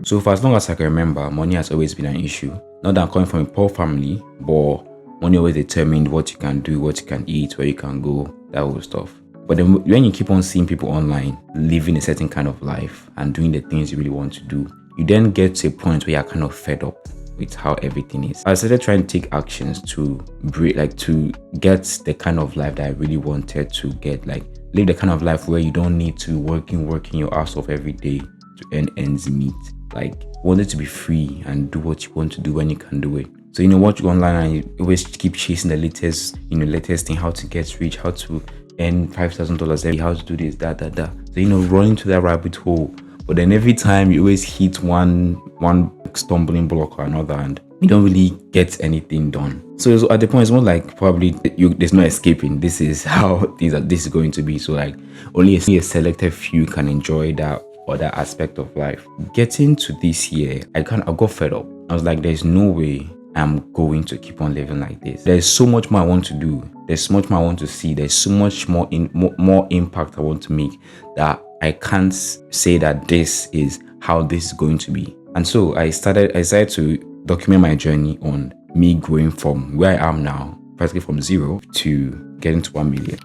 So for as long as I can remember, money has always been an issue. Not that I'm coming from a poor family, but money always determined what you can do, what you can eat, where you can go, that whole stuff. But then when you keep on seeing people online living a certain kind of life and doing the things you really want to do, you then get to a point where you're kind of fed up with how everything is. I started trying to take actions to to get the kind of life that I really wanted to get, like live the kind of life where you don't need to working your ass off every day to earn ends meet. Like, wanted to be free and do what you want to do when you can do it. So, watch you online and you always keep chasing the latest thing, how to get rich, how to earn $5,000 every, how to do this, that. So, running to that rabbit hole. But then every time you always hit one stumbling block or another and you don't really get anything done. So at the point, it's more like probably there's no escaping. This is how this is going to be. So like only a selected few can enjoy that other aspect of life. Getting to this year, I got fed up. I was like, there's no way I'm going to keep on living like this. There's so much more I want to do. There's so much more I want to see. There's so much more impact I want to make that I can't say that this is how this is going to be. And so I decided to document my journey on me growing from where I am now, practically from 0 to getting to 1 million.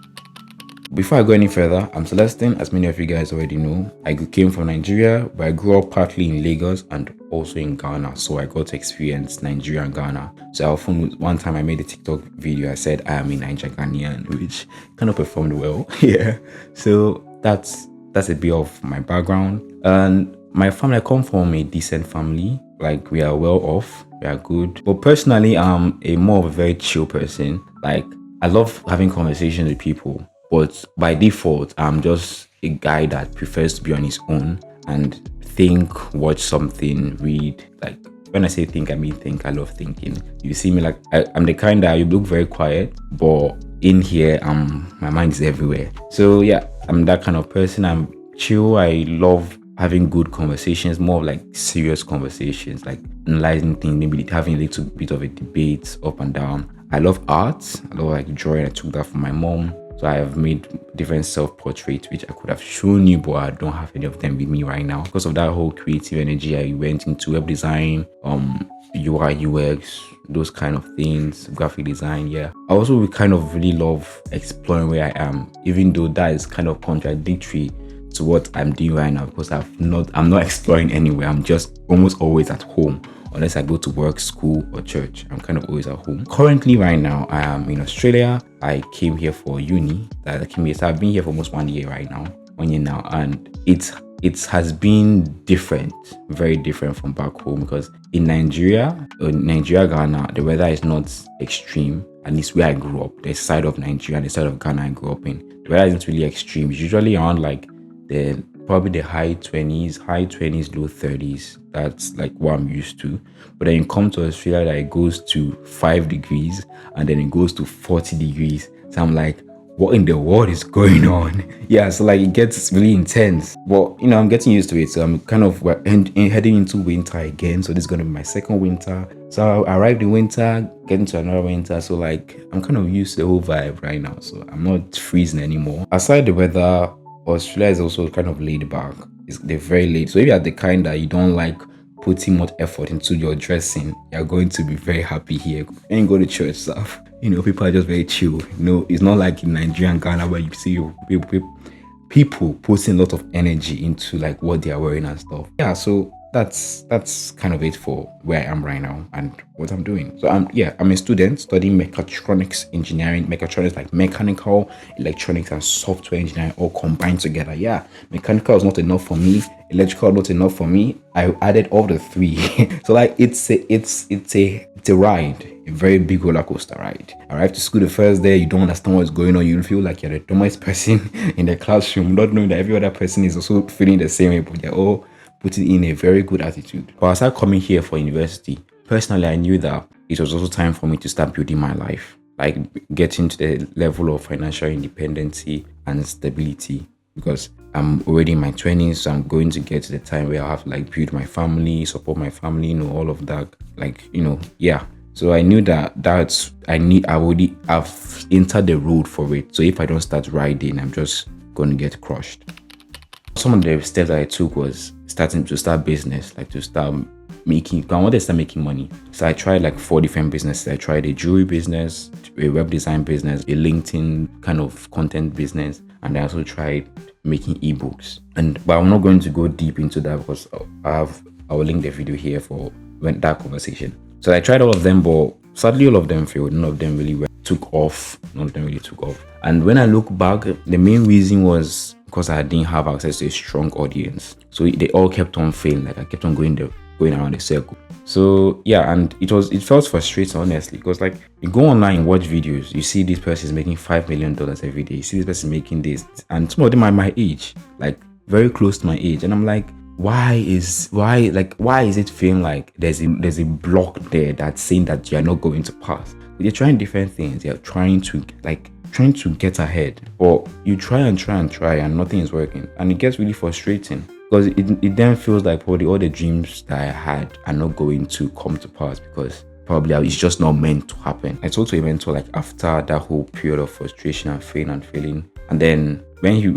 Before I go any further, I'm Celestine. As many of you guys already know, I came from Nigeria, but I grew up partly in Lagos and also in Ghana. So I got to experience Nigeria and Ghana. So one time I made a TikTok video. I said I am a Niger Ghanaian, which kind of performed well. Yeah. So that's a bit of my background. And my family, I come from a decent family. Like, we are well off, we are good. But personally, I'm more of a very chill person. Like, I love having conversations with people. But by default, I'm just a guy that prefers to be on his own and think, watch something, read. Like, when I say think, I mean think. I love thinking. You see me, like, I'm the kind that you look very quiet, but in here, my mind is everywhere. So yeah, I'm that kind of person. I'm chill. I love having good conversations, more of like serious conversations, like analyzing things, maybe having a little bit of a debate up and down. I love art. I love like drawing. I took that from my mom. So I have made different self-portraits, which I could have shown you, but I don't have any of them with me right now. Because of that whole creative energy, I went into web design, UI, UX, those kind of things, graphic design. Yeah. I also kind of really love exploring where I am, even though that is kind of contradictory to what I'm doing right now, because I'm not exploring anywhere. I'm just almost always at home. Unless I go to work, school, or church, I'm kind of always at home. Currently, right now, I am in Australia. I came here for uni. So I've been here for almost 1 year right now, 1 year now, and it has been different, very different from back home. Because in Nigeria, Ghana, the weather is not extreme. At least where I grew up, the side of Nigeria, the side of Ghana I grew up in, the weather isn't really extreme. It's usually around like probably the high 20s, low 30s. That's like what I'm used to. But then you come to Australia, that it goes to 5 degrees and then it goes to 40 degrees. So I'm like, what in the world is going on? Yeah, so like it gets really intense. But I'm getting used to it. So I'm kind of heading into winter again. So this is going to be my second winter. So I arrived in winter, getting to another winter. So like I'm kind of used to the whole vibe right now. So I'm not freezing anymore. Aside the weather, Australia is also kind of laid back. They're very laid. So if you're the kind that you don't like putting much effort into your dressing, you're going to be very happy here. When you go to church stuff, people are just very chill. It's not like in Nigeria and Ghana where you see people putting a lot of energy into like what they are wearing and stuff. Yeah, so that's kind of it for where I am right now and what I'm doing. So I'm a student studying mechatronics engineering. Mechatronics, like mechanical, electronics, and software engineering all combined together. Yeah, mechanical is not enough for me. Electrical not enough for me. I added all the three. So like it's a ride, a very big roller coaster ride. I arrived to school the first day, you don't understand what's going on. You feel like you're the dumbest person in the classroom, not knowing that every other person is also feeling the same way, but they're all putting in a very good attitude. But as I coming here for university, personally, I knew that it was also time for me to start building my life, like getting to the level of financial independence and stability, because I'm already in my 20s, so I'm going to get to the time where I have to like build my family, support my family, all of that, yeah. So I knew that I've entered the road for it. So if I don't start riding, I'm just going to get crushed. some of the steps that I took was start business, like to start making. I wanted to start making money. So I tried like 4 different businesses. I tried a jewelry business, a web design business, a LinkedIn kind of content business, and I also tried making ebooks. But I'm not going to go deep into that because I will link the video here for that conversation. So I tried all of them, but sadly all of them failed. None of them really took off. And when I look back, the main reason was because I didn't have access to a strong audience. So they all kept on failing. Like I kept on going around the circle. So yeah, and it felt frustrating, honestly, because like you go online, watch videos, you see this person is making $5 million every day. You see this person making this, and some of them are my age, like very close to my age, and I'm like, why is it feeling like there's a block there that's saying that you're not going to pass? They're trying different things. They're trying to get ahead, but you try and nothing is working, and it gets really frustrating. Because it then feels like probably all the dreams that I had are not going to come to pass because probably it's just not meant to happen. I talked to a mentor like after that whole period of frustration and failing. And then when we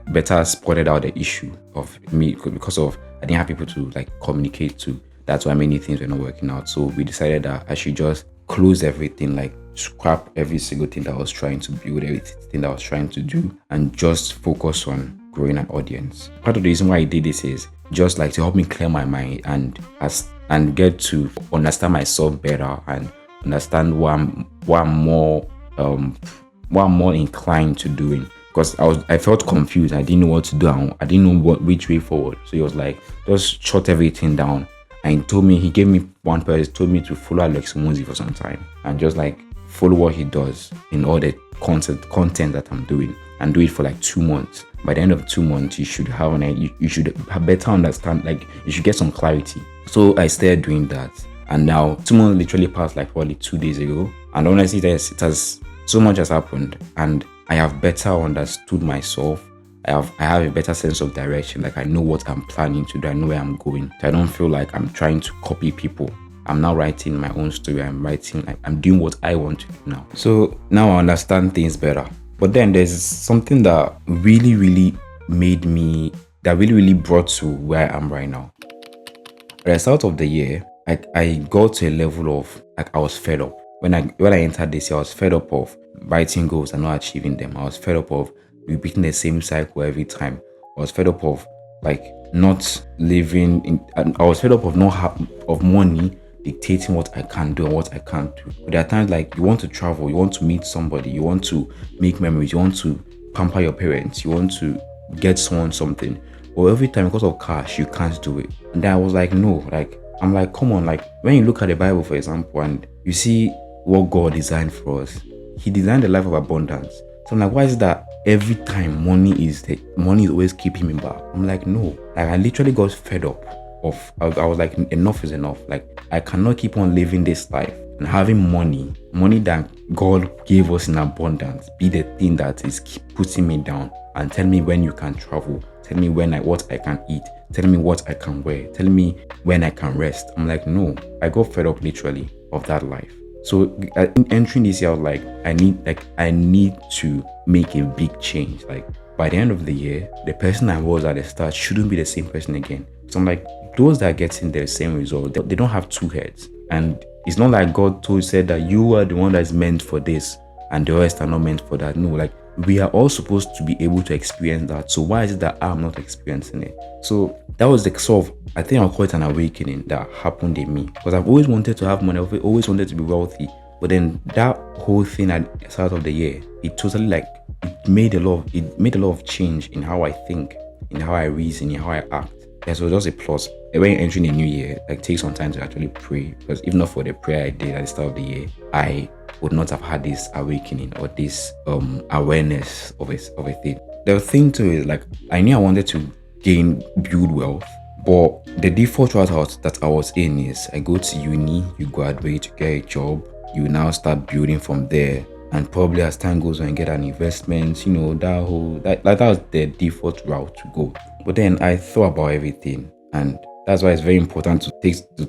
better spotted out the issue of me because of I didn't have people to like communicate to. That's why many things were not working out. So we decided that I should just close everything, like scrap every single thing that I was trying to build, everything that I was trying to do, and just focus on growing an audience. Part of the reason why I did this is just like to help me clear my mind and get to understand myself better and understand what I'm more inclined to doing. Because I felt confused. I didn't know what to do. I didn't know which way forward. So he was like, just shut everything down. And he gave me one person, told me to follow Alex Monzi for some time and just like follow what he does in all the content that I'm doing and do it for like 2 months. By the end of 2 months, you should have you should have better understand, like you should get some clarity. So I started doing that, and now 2 months literally passed like probably 2 days ago. And honestly, it has so much has happened, and I have better understood myself. I have a better sense of direction. Like I know what I'm planning to do. I know where I'm going. So I don't feel like I'm trying to copy people. I'm now writing my own story. I'm doing what I want to do now. So now I understand things better. But then there's something that really brought to where I am right now. At the start of the year, I got to a level of like I was fed up. When I entered this year, I was fed up of writing goals and not achieving them. I was fed up of repeating the same cycle every time. I was fed up of like not living in. I was fed up of of money dictating what I can do and what I can't do. But there are times like you want to travel, you want to meet somebody, you want to make memories, you want to pamper your parents, you want to get someone something. But every time because of cash, you can't do it. And then I was like, no, like I'm like, come on, like when you look at the Bible, for example, and you see what God designed for us, He designed a life of abundance. So I'm like, why is it that every time money is always keeping me back? I'm like, no, like I literally got fed up. I was like, enough is enough. Like I cannot keep on living this life and having money that God gave us in abundance be the thing that is keep putting me down and tell me when you can travel, tell me what I can eat, tell me what I can wear, tell me when I can rest. I'm like, no, I got fed up literally of that life. So entering this year, I was like, I need to make a big change. Like by the end of the year, the person I was at the start shouldn't be the same person again. So I'm like, those that are getting the same result, they don't have two heads. And it's not like God said that you are the one that is meant for this and the rest are not meant for that. No, like we are all supposed to be able to experience that. So why is it that I'm not experiencing it? So that was the sort of, I think I'll call it an awakening that happened in me. Because I've always wanted to have money, I've always wanted to be wealthy. But then that whole thing at the start of the year, it totally it made a lot of change in how I think, in how I reason, in how I act. Yeah, so just a plus. When you're entering a new year, like take some time to actually pray. Because if not for the prayer I did at the start of the year, I would not have had this awakening or this awareness of a thing. The thing too is like I knew I wanted to build wealth, but the default route that I was in is I go to uni, you graduate, you get a job, you now start building from there, and probably as time goes on, get an investment. You know, that was the default route to go. But then I thought about everything, and That's why it's very important to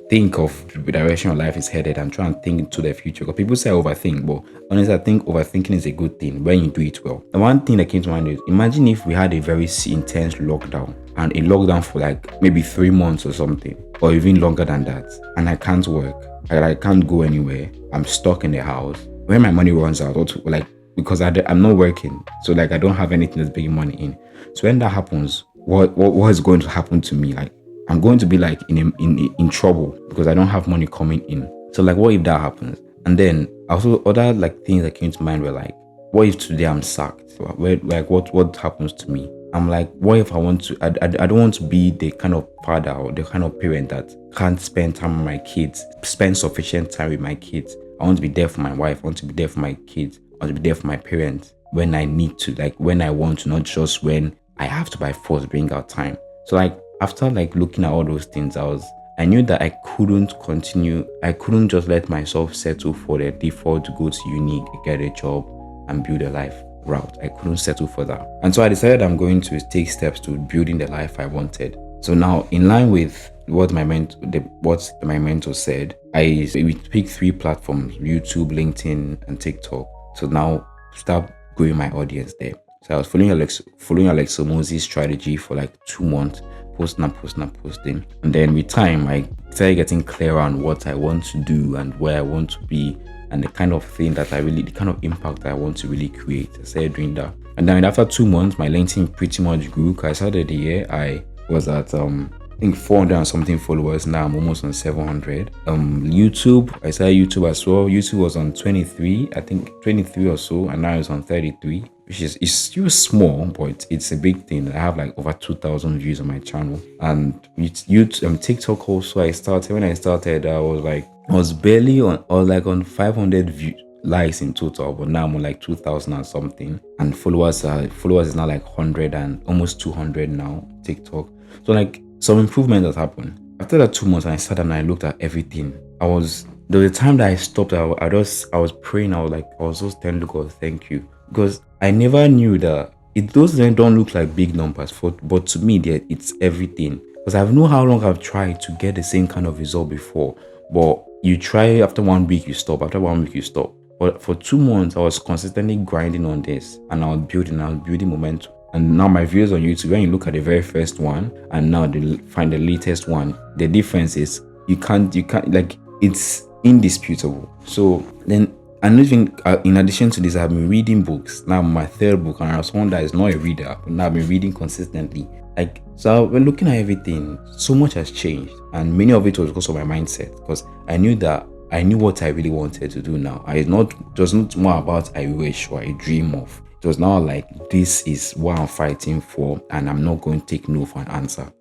think of the direction your life is headed and try and think into the future. Because people say overthink, but honestly, I think overthinking is a good thing when you do it well. And one thing that came to mind is, imagine if we had a very intense lockdown, and a lockdown for like maybe 3 months or something, or even longer than that, and I can't work, I can't go anywhere, I'm stuck in the house. When my money runs out, or like, because I'm not working, so like I don't have anything that's bringing money in. So when that happens, what is going to happen to me? Like, I'm going to be like in trouble because I don't have money coming in. So like, what if that happens? And then also other like things that came to mind were like, what if today I'm sacked? Like what happens to me? I'm like, what if I want to? I don't want to be the kind of father or the kind of parent that can't spend time with my kids, spend sufficient time with my kids. I want to be there for my wife. I want to be there for my kids. I want to be there for my parents when I need to, like when I want to, not just when I have to by force bring out time. So like after like looking at all those things, I knew that I couldn't continue. I couldn't just let myself settle for the default to go to uni, get a job, and build a life route. I couldn't settle for that. And so I decided I'm going to take steps to building the life I wanted. So now, in line with what my mentor said, we picked 3 platforms: YouTube, LinkedIn, and TikTok. So now start growing my audience there. So I was following Alexa Mosey's strategy for like 2 months, posting. And then with time, I started getting clearer on what I want to do and where I want to be, and the kind of thing that the kind of impact I want to really create. I started doing that. And then after 2 months, my LinkedIn pretty much grew. I started the year, I was at I think 400 and something followers. Now I'm almost on 700. YouTube, I started YouTube as well. YouTube was on 23 or so, and now it's on 33, which is still small, but it's a big thing. I have like over 2,000 views on my channel. And with YouTube, TikTok also, when I started, I was barely on 500 likes in total, but now I'm on like 2,000 and something. And followers is now like 100 and almost 200 now, TikTok. So like, some improvement has happened. After that 2 months, I sat and I looked at everything. There was a time that I stopped. I was praying. I was just telling God, thank you, because I never knew that those don't look like big numbers, but to me, it's everything. Because I know how long I've tried to get the same kind of result before, but you try after 1 week, you stop. After 1 week, you stop. But for 2 months, I was consistently grinding on this, and I was building momentum. And now my views on YouTube, when you look at the very first one and now find the latest one, the difference is you can't like, it's indisputable. So then, and even in addition to this, I've been reading books. Now my 3rd book, and I was one that is not a reader, but now I've been reading consistently. Like, so when looking at everything, so much has changed, and many of it was because of my mindset, because I knew what I really wanted to do now. It was not more about I wish or I dream of. It was now like, this is what I'm fighting for, and I'm not going to take no for an answer.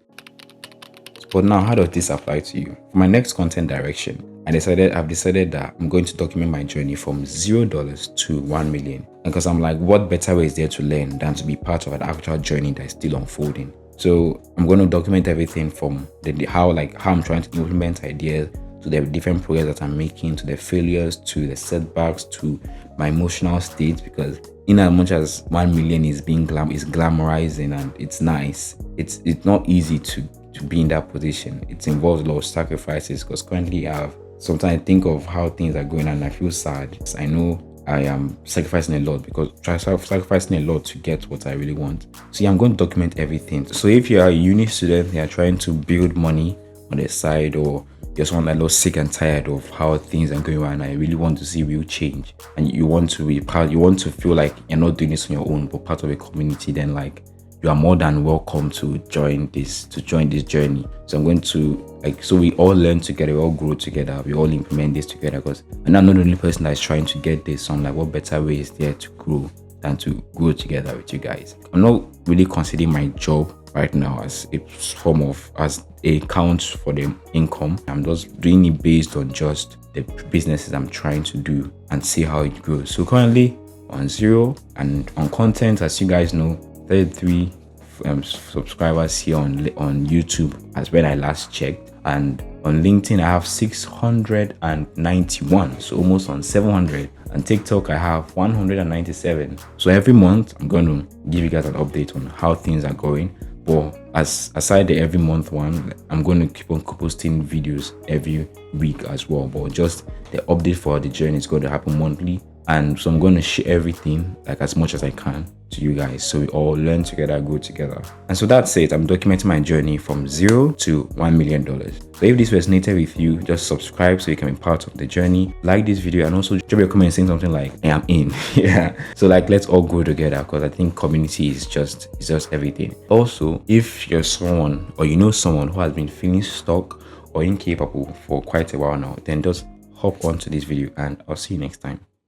But now, how does this apply to you? For my next content direction, I've decided that I'm going to document my journey from $0 to 1 million. Because I'm like, what better way is there to learn than to be part of an actual journey that is still unfolding? So I'm going to document everything from how I'm trying to implement ideas, to the different progress that I'm making, to the failures, to the setbacks, to my emotional state. Because in as much as 1 million is glamorizing and it's nice, it's not easy to be in that position. It involves a lot of sacrifices, because currently sometimes I think of how things are going and I feel sad. I know I am sacrificing a lot, because sacrificing a lot to get what I really want. So yeah, I'm going to document everything. So if you are a uni student, you are trying to build money on the side, or you're someone that looks sick and tired of how things are going on, and you really want to see real change, and you want to feel like you're not doing this on your own, but part of a community, then like, you are more than welcome to join this journey. So I'm going to so we all learn together, we all grow together, we all implement this together. Because I'm not the only person that is trying to get this. So I'm like, what better way is there to grow than to grow together with you guys? I'm not really considering my job right now as a count for the income. I'm just doing it based on just the businesses I'm trying to do and see how it grows. So currently on 0, and on content, as you guys know, 33 subscribers here on YouTube as when I last checked, and on LinkedIn I have 691, so almost on 700, and TikTok I have 197. So every month I'm going to give you guys an update on how things are going. But aside the every month one, I'm going to keep on posting videos every week as well, but just the update for the journey is going to happen monthly. And so I'm going to share everything like as much as I can to you guys, so we all learn together, grow together. And so that's it. I'm documenting my journey from 0 to $1 million. So if this resonated with you, just subscribe so you can be part of the journey. Like this video and also drop your comment saying something like I am in. Yeah, so like let's all grow together, because I think community is just everything. Also, if you're someone or you know someone who has been feeling stuck or incapable for quite a while now, then just hop onto this video and I'll see you next time.